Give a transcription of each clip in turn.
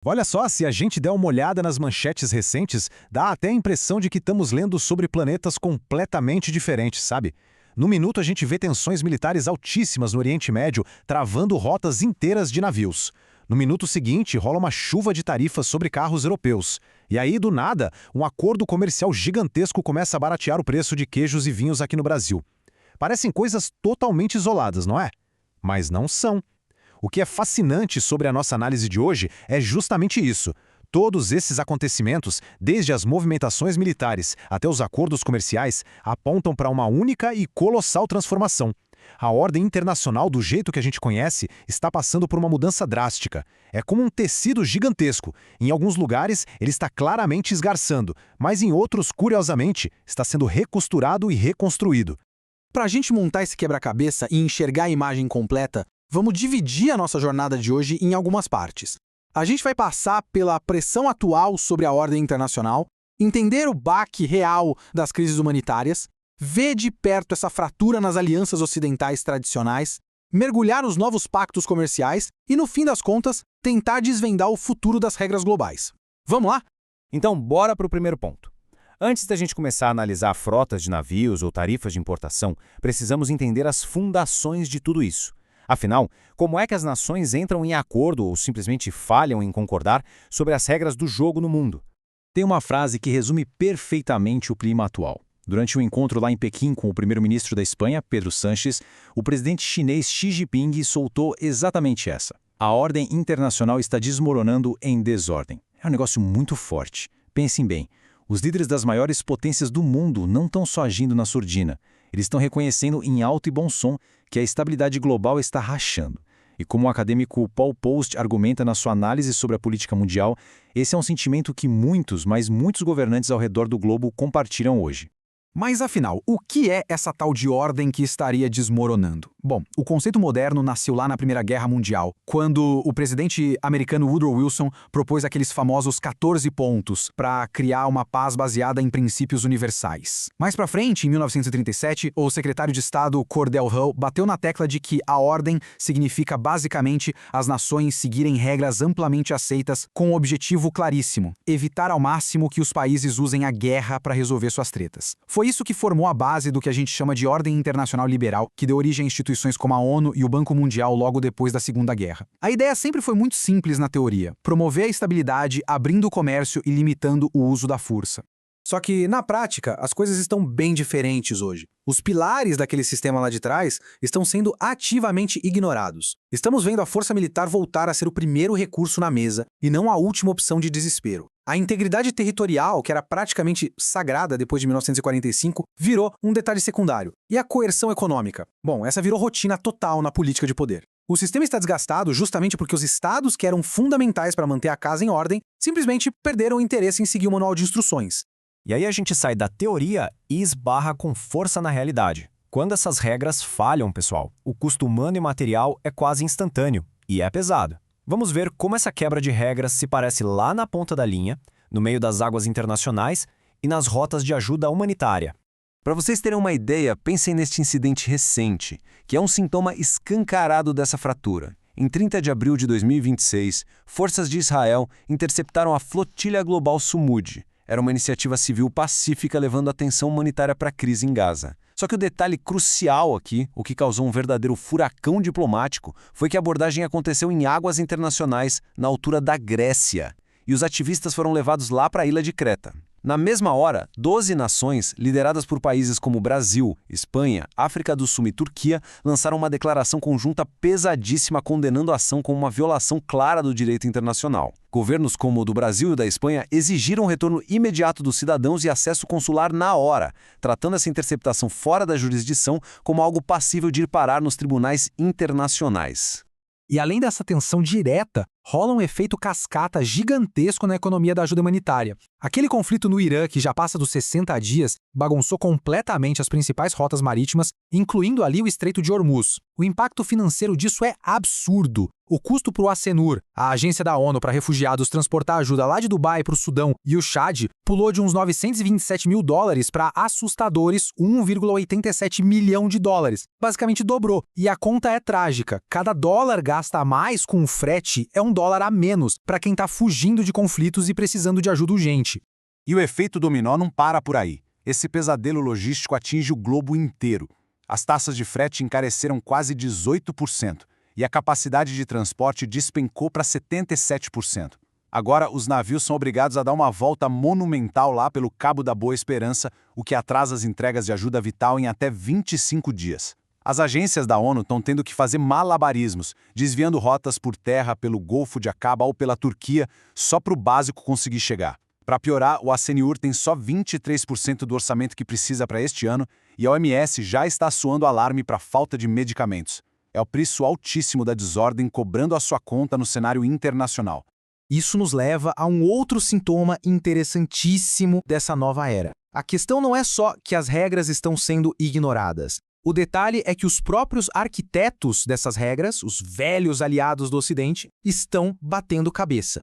Olha só, se a gente der uma olhada nas manchetes recentes, dá até a impressão de que estamos lendo sobre planetas completamente diferentes, sabe? No minuto a gente vê tensões militares altíssimas no Oriente Médio, travando rotas inteiras de navios. No minuto seguinte, rola uma chuva de tarifas sobre carros europeus. E aí, do nada, um acordo comercial gigantesco começa a baratear o preço de queijos e vinhos aqui no Brasil. Parecem coisas totalmente isoladas, não é? Mas não são. O que é fascinante sobre a nossa análise de hoje é justamente isso. Todos esses acontecimentos, desde as movimentações militares até os acordos comerciais, apontam para uma única e colossal transformação. A ordem internacional, do jeito que a gente conhece, está passando por uma mudança drástica. É como um tecido gigantesco. Em alguns lugares, ele está claramente esgarçando, mas em outros, curiosamente, está sendo recosturado e reconstruído. Para a gente montar esse quebra-cabeça e enxergar a imagem completa, vamos dividir a nossa jornada de hoje em algumas partes. A gente vai passar pela pressão atual sobre a ordem internacional, entender o baque real das crises humanitárias, ver de perto essa fratura nas alianças ocidentais tradicionais, mergulhar nos novos pactos comerciais e, no fim das contas, tentar desvendar o futuro das regras globais. Vamos lá? Então, bora para o primeiro ponto. Antes da gente começar a analisar frotas de navios ou tarifas de importação, precisamos entender as fundações de tudo isso. Afinal, como é que as nações entram em acordo ou simplesmente falham em concordar sobre as regras do jogo no mundo? Tem uma frase que resume perfeitamente o clima atual. Durante um encontro lá em Pequim com o primeiro-ministro da Espanha, Pedro Sánchez, o presidente chinês Xi Jinping soltou exatamente essa. A ordem internacional está desmoronando em desordem. É um negócio muito forte. Pensem bem, os líderes das maiores potências do mundo não estão só agindo na surdina. Eles estão reconhecendo em alto e bom som que a estabilidade global está rachando. E como o acadêmico Paul Post argumenta na sua análise sobre a política mundial, esse é um sentimento que muitos, mas muitos governantes ao redor do globo compartilham hoje. Mas afinal, o que é essa tal de ordem que estaria desmoronando? Bom, o conceito moderno nasceu lá na Primeira Guerra Mundial, quando o presidente americano Woodrow Wilson propôs aqueles famosos 14 pontos para criar uma paz baseada em princípios universais. Mais pra frente, em 1937, o secretário de Estado Cordell Hull bateu na tecla de que a ordem significa basicamente as nações seguirem regras amplamente aceitas com um objetivo claríssimo: evitar ao máximo que os países usem a guerra para resolver suas tretas. Foi isso que formou a base do que a gente chama de ordem internacional liberal, que deu origem a instituições como a ONU e o Banco Mundial logo depois da Segunda Guerra. A ideia sempre foi muito simples na teoria: promover a estabilidade, abrindo o comércio e limitando o uso da força. Só que, na prática, as coisas estão bem diferentes hoje. Os pilares daquele sistema lá de trás estão sendo ativamente ignorados. Estamos vendo a força militar voltar a ser o primeiro recurso na mesa e não a última opção de desespero. A integridade territorial, que era praticamente sagrada depois de 1945, virou um detalhe secundário. E a coerção econômica? Bom, essa virou rotina total na política de poder. O sistema está desgastado justamente porque os estados que eram fundamentais para manter a casa em ordem simplesmente perderam o interesse em seguir o manual de instruções. E aí a gente sai da teoria e esbarra com força na realidade. Quando essas regras falham, pessoal, o custo humano e material é quase instantâneo e é pesado. Vamos ver como essa quebra de regras se parece lá na ponta da linha, no meio das águas internacionais e nas rotas de ajuda humanitária. Para vocês terem uma ideia, pensem neste incidente recente, que é um sintoma escancarado dessa fratura. Em 30 de abril de 2026, forças de Israel interceptaram a Flotilha Global Sumud. Era uma iniciativa civil pacífica levando atenção humanitária para a crise em Gaza. Só que o detalhe crucial aqui, o que causou um verdadeiro furacão diplomático, foi que a abordagem aconteceu em águas internacionais, na altura da Grécia, e os ativistas foram levados lá para a ilha de Creta. Na mesma hora, 12 nações, lideradas por países como Brasil, Espanha, África do Sul e Turquia, lançaram uma declaração conjunta pesadíssima condenando a ação como uma violação clara do direito internacional. Governos como o do Brasil e o da Espanha exigiram o retorno imediato dos cidadãos e acesso consular na hora, tratando essa interceptação fora da jurisdição como algo passível de ir parar nos tribunais internacionais. E além dessa tensão direta, rola um efeito cascata gigantesco na economia da ajuda humanitária. Aquele conflito no Irã, que já passa dos 60 dias, bagunçou completamente as principais rotas marítimas, incluindo ali o Estreito de Hormuz. O impacto financeiro disso é absurdo. O custo para o Acnur, a agência da ONU para refugiados, transportar ajuda lá de Dubai para o Sudão e o Chad, pulou de uns 927 mil dólares para assustadores 1,87 milhão de dólares. Basicamente dobrou. E a conta é trágica. Cada dólar gasta a mais com o frete é $1 $1 a menos para quem está fugindo de conflitos e precisando de ajuda urgente. E o efeito dominó não para por aí. Esse pesadelo logístico atinge o globo inteiro. As taxas de frete encareceram quase 18% e a capacidade de transporte despencou para 77%. Agora, os navios são obrigados a dar uma volta monumental lá pelo Cabo da Boa Esperança, o que atrasa as entregas de ajuda vital em até 25 dias. As agências da ONU estão tendo que fazer malabarismos, desviando rotas por terra pelo Golfo de Aqaba ou pela Turquia, só para o básico conseguir chegar. Para piorar, o Acnur tem só 23% do orçamento que precisa para este ano e a OMS já está soando alarme para a falta de medicamentos. É o preço altíssimo da desordem cobrando a sua conta no cenário internacional. Isso nos leva a um outro sintoma interessantíssimo dessa nova era. A questão não é só que as regras estão sendo ignoradas. O detalhe é que os próprios arquitetos dessas regras, os velhos aliados do Ocidente, estão batendo cabeça.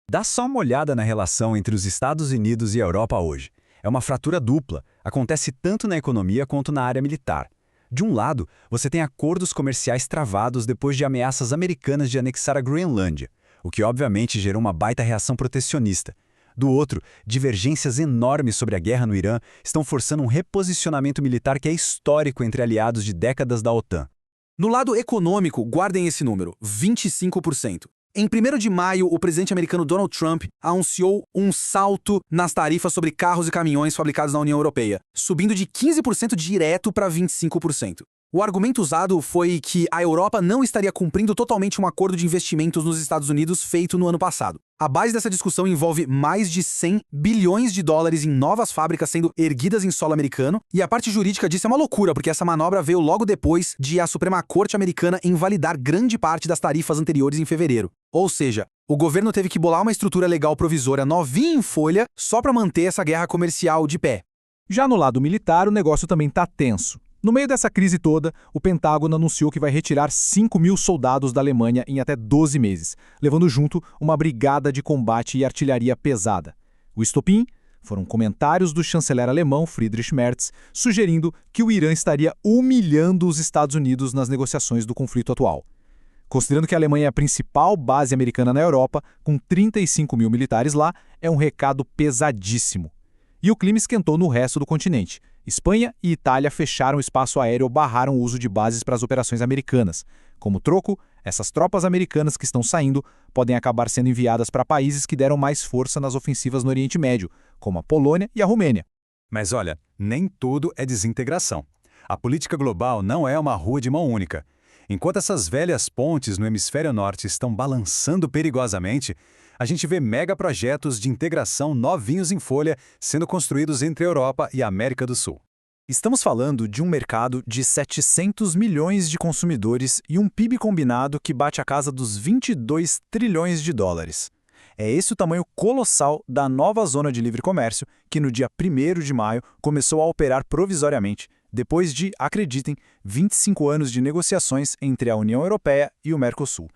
Dá só uma olhada na relação entre os Estados Unidos e a Europa hoje. É uma fratura dupla, acontece tanto na economia quanto na área militar. De um lado, você tem acordos comerciais travados depois de ameaças americanas de anexar a Groenlândia, o que obviamente gerou uma baita reação protecionista. Do outro, divergências enormes sobre a guerra no Irã estão forçando um reposicionamento militar que é histórico entre aliados de décadas da OTAN. No lado econômico, guardem esse número, 25%. Em 1º de maio, o presidente americano Donald Trump anunciou um salto nas tarifas sobre carros e caminhões fabricados na União Europeia, subindo de 15% direto para 25%. O argumento usado foi que a Europa não estaria cumprindo totalmente um acordo de investimentos nos Estados Unidos feito no ano passado. A base dessa discussão envolve mais de 100 bilhões de dólares em novas fábricas sendo erguidas em solo americano, e a parte jurídica disso é uma loucura, porque essa manobra veio logo depois de a Suprema Corte americana invalidar grande parte das tarifas anteriores em fevereiro. Ou seja, o governo teve que bolar uma estrutura legal provisória novinha em folha só para manter essa guerra comercial de pé. Já no lado militar, o negócio também está tenso. No meio dessa crise toda, o Pentágono anunciou que vai retirar 5.000 soldados da Alemanha em até 12 meses, levando junto uma brigada de combate e artilharia pesada. O estopim foram comentários do chanceler alemão Friedrich Merz, sugerindo que o Irã estaria humilhando os Estados Unidos nas negociações do conflito atual. Considerando que a Alemanha é a principal base americana na Europa, com 35.000 militares lá, é um recado pesadíssimo. E o clima esquentou no resto do continente. Espanha e Itália fecharam o espaço aéreo ou barraram o uso de bases para as operações americanas. Como troco, essas tropas americanas que estão saindo podem acabar sendo enviadas para países que deram mais força nas ofensivas no Oriente Médio, como a Polônia e a Romênia. Mas olha, nem tudo é desintegração. A política global não é uma rua de mão única. Enquanto essas velhas pontes no hemisfério norte estão balançando perigosamente, a gente vê megaprojetos de integração novinhos em folha sendo construídos entre a Europa e a América do Sul. Estamos falando de um mercado de 700 milhões de consumidores e um PIB combinado que bate a casa dos 22 trilhões de dólares. É esse o tamanho colossal da nova zona de livre comércio que no dia 1º de maio começou a operar provisoriamente, depois de, acreditem, 25 anos de negociações entre a União Europeia e o Mercosul.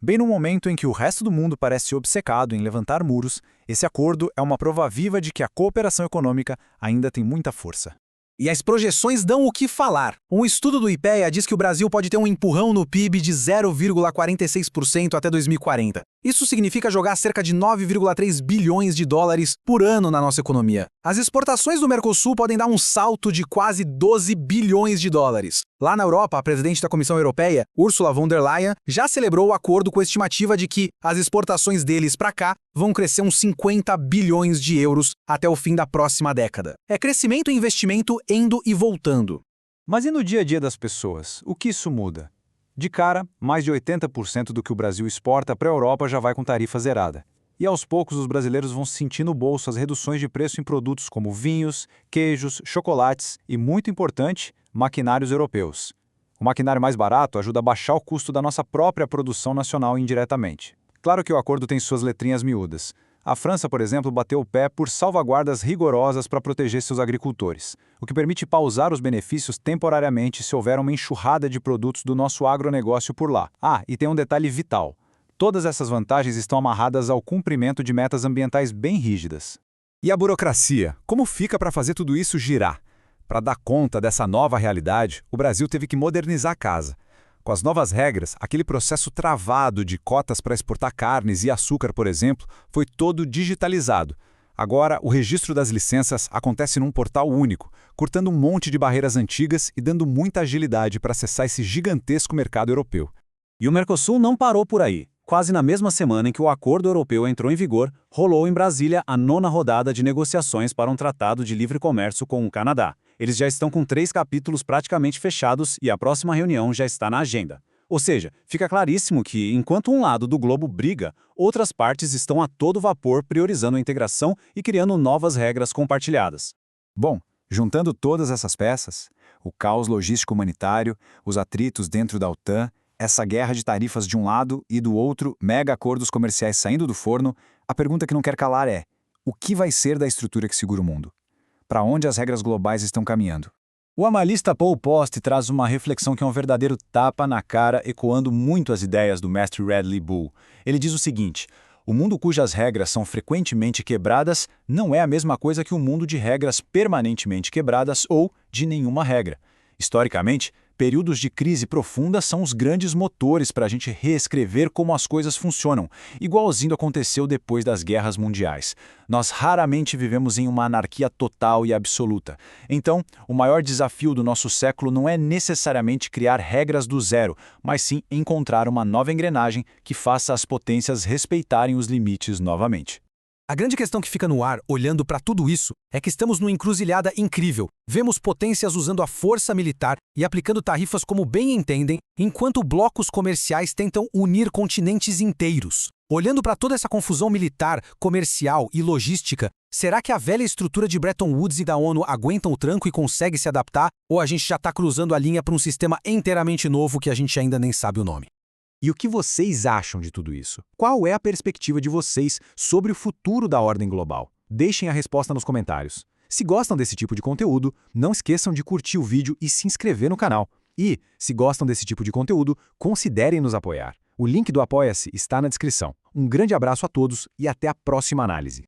Bem no momento em que o resto do mundo parece obcecado em levantar muros, esse acordo é uma prova viva de que a cooperação econômica ainda tem muita força. E as projeções dão o que falar. Um estudo do IPEA diz que o Brasil pode ter um empurrão no PIB de 0,46% até 2040. Isso significa jogar cerca de 9,3 bilhões de dólares por ano na nossa economia. As exportações do Mercosul podem dar um salto de quase 12 bilhões de dólares. Lá na Europa, a presidente da Comissão Europeia, Ursula von der Leyen, já celebrou o acordo com a estimativa de que as exportações deles para cá vão crescer uns 50 bilhões de euros até o fim da próxima década. É crescimento e investimento indo e voltando. Mas e no dia a dia das pessoas? O que isso muda? De cara, mais de 80% do que o Brasil exporta para a Europa já vai com tarifa zerada. E aos poucos os brasileiros vão sentir no bolso as reduções de preço em produtos como vinhos, queijos, chocolates e, muito importante, maquinários europeus. O maquinário mais barato ajuda a baixar o custo da nossa própria produção nacional indiretamente. Claro que o acordo tem suas letrinhas miúdas. A França, por exemplo, bateu o pé por salvaguardas rigorosas para proteger seus agricultores, o que permite pausar os benefícios temporariamente se houver uma enxurrada de produtos do nosso agronegócio por lá. Ah, e tem um detalhe vital. Todas essas vantagens estão amarradas ao cumprimento de metas ambientais bem rígidas. E a burocracia? Como fica para fazer tudo isso girar? Para dar conta dessa nova realidade, o Brasil teve que modernizar a casa. Com as novas regras, aquele processo travado de cotas para exportar carnes e açúcar, por exemplo, foi todo digitalizado. Agora, o registro das licenças acontece num portal único, cortando um monte de barreiras antigas e dando muita agilidade para acessar esse gigantesco mercado europeu. E o Mercosul não parou por aí. Quase na mesma semana em que o acordo europeu entrou em vigor, rolou em Brasília a 9ª rodada de negociações para um tratado de livre comércio com o Canadá. Eles já estão com 3 capítulos praticamente fechados e a próxima reunião já está na agenda. Ou seja, fica claríssimo que, enquanto um lado do globo briga, outras partes estão a todo vapor priorizando a integração e criando novas regras compartilhadas. Bom, juntando todas essas peças, o caos logístico humanitário, os atritos dentro da OTAN, essa guerra de tarifas de um lado e do outro, mega acordos comerciais saindo do forno, a pergunta que não quer calar é: o que vai ser da estrutura que segura o mundo? Para onde as regras globais estão caminhando? O analista Paul Post traz uma reflexão que é um verdadeiro tapa na cara, ecoando muito as ideias do mestre Radley Bull. Ele diz o seguinte: o mundo cujas regras são frequentemente quebradas não é a mesma coisa que o mundo de regras permanentemente quebradas ou de nenhuma regra. Historicamente, períodos de crise profunda são os grandes motores para a gente reescrever como as coisas funcionam, igualzinho aconteceu depois das guerras mundiais. Nós raramente vivemos em uma anarquia total e absoluta. Então, o maior desafio do nosso século não é necessariamente criar regras do zero, mas sim encontrar uma nova engrenagem que faça as potências respeitarem os limites novamente. A grande questão que fica no ar, olhando para tudo isso, é que estamos numa encruzilhada incrível. Vemos potências usando a força militar e aplicando tarifas como bem entendem, enquanto blocos comerciais tentam unir continentes inteiros. Olhando para toda essa confusão militar, comercial e logística, será que a velha estrutura de Bretton Woods e da ONU aguentam o tranco e consegue se adaptar? Ou a gente já está cruzando a linha para um sistema inteiramente novo que a gente ainda nem sabe o nome? E o que vocês acham de tudo isso? Qual é a perspectiva de vocês sobre o futuro da ordem global? Deixem a resposta nos comentários. Se gostam desse tipo de conteúdo, não esqueçam de curtir o vídeo e se inscrever no canal. E, se gostam desse tipo de conteúdo, considerem nos apoiar. O link do Apoia-se está na descrição. Um grande abraço a todos e até a próxima análise.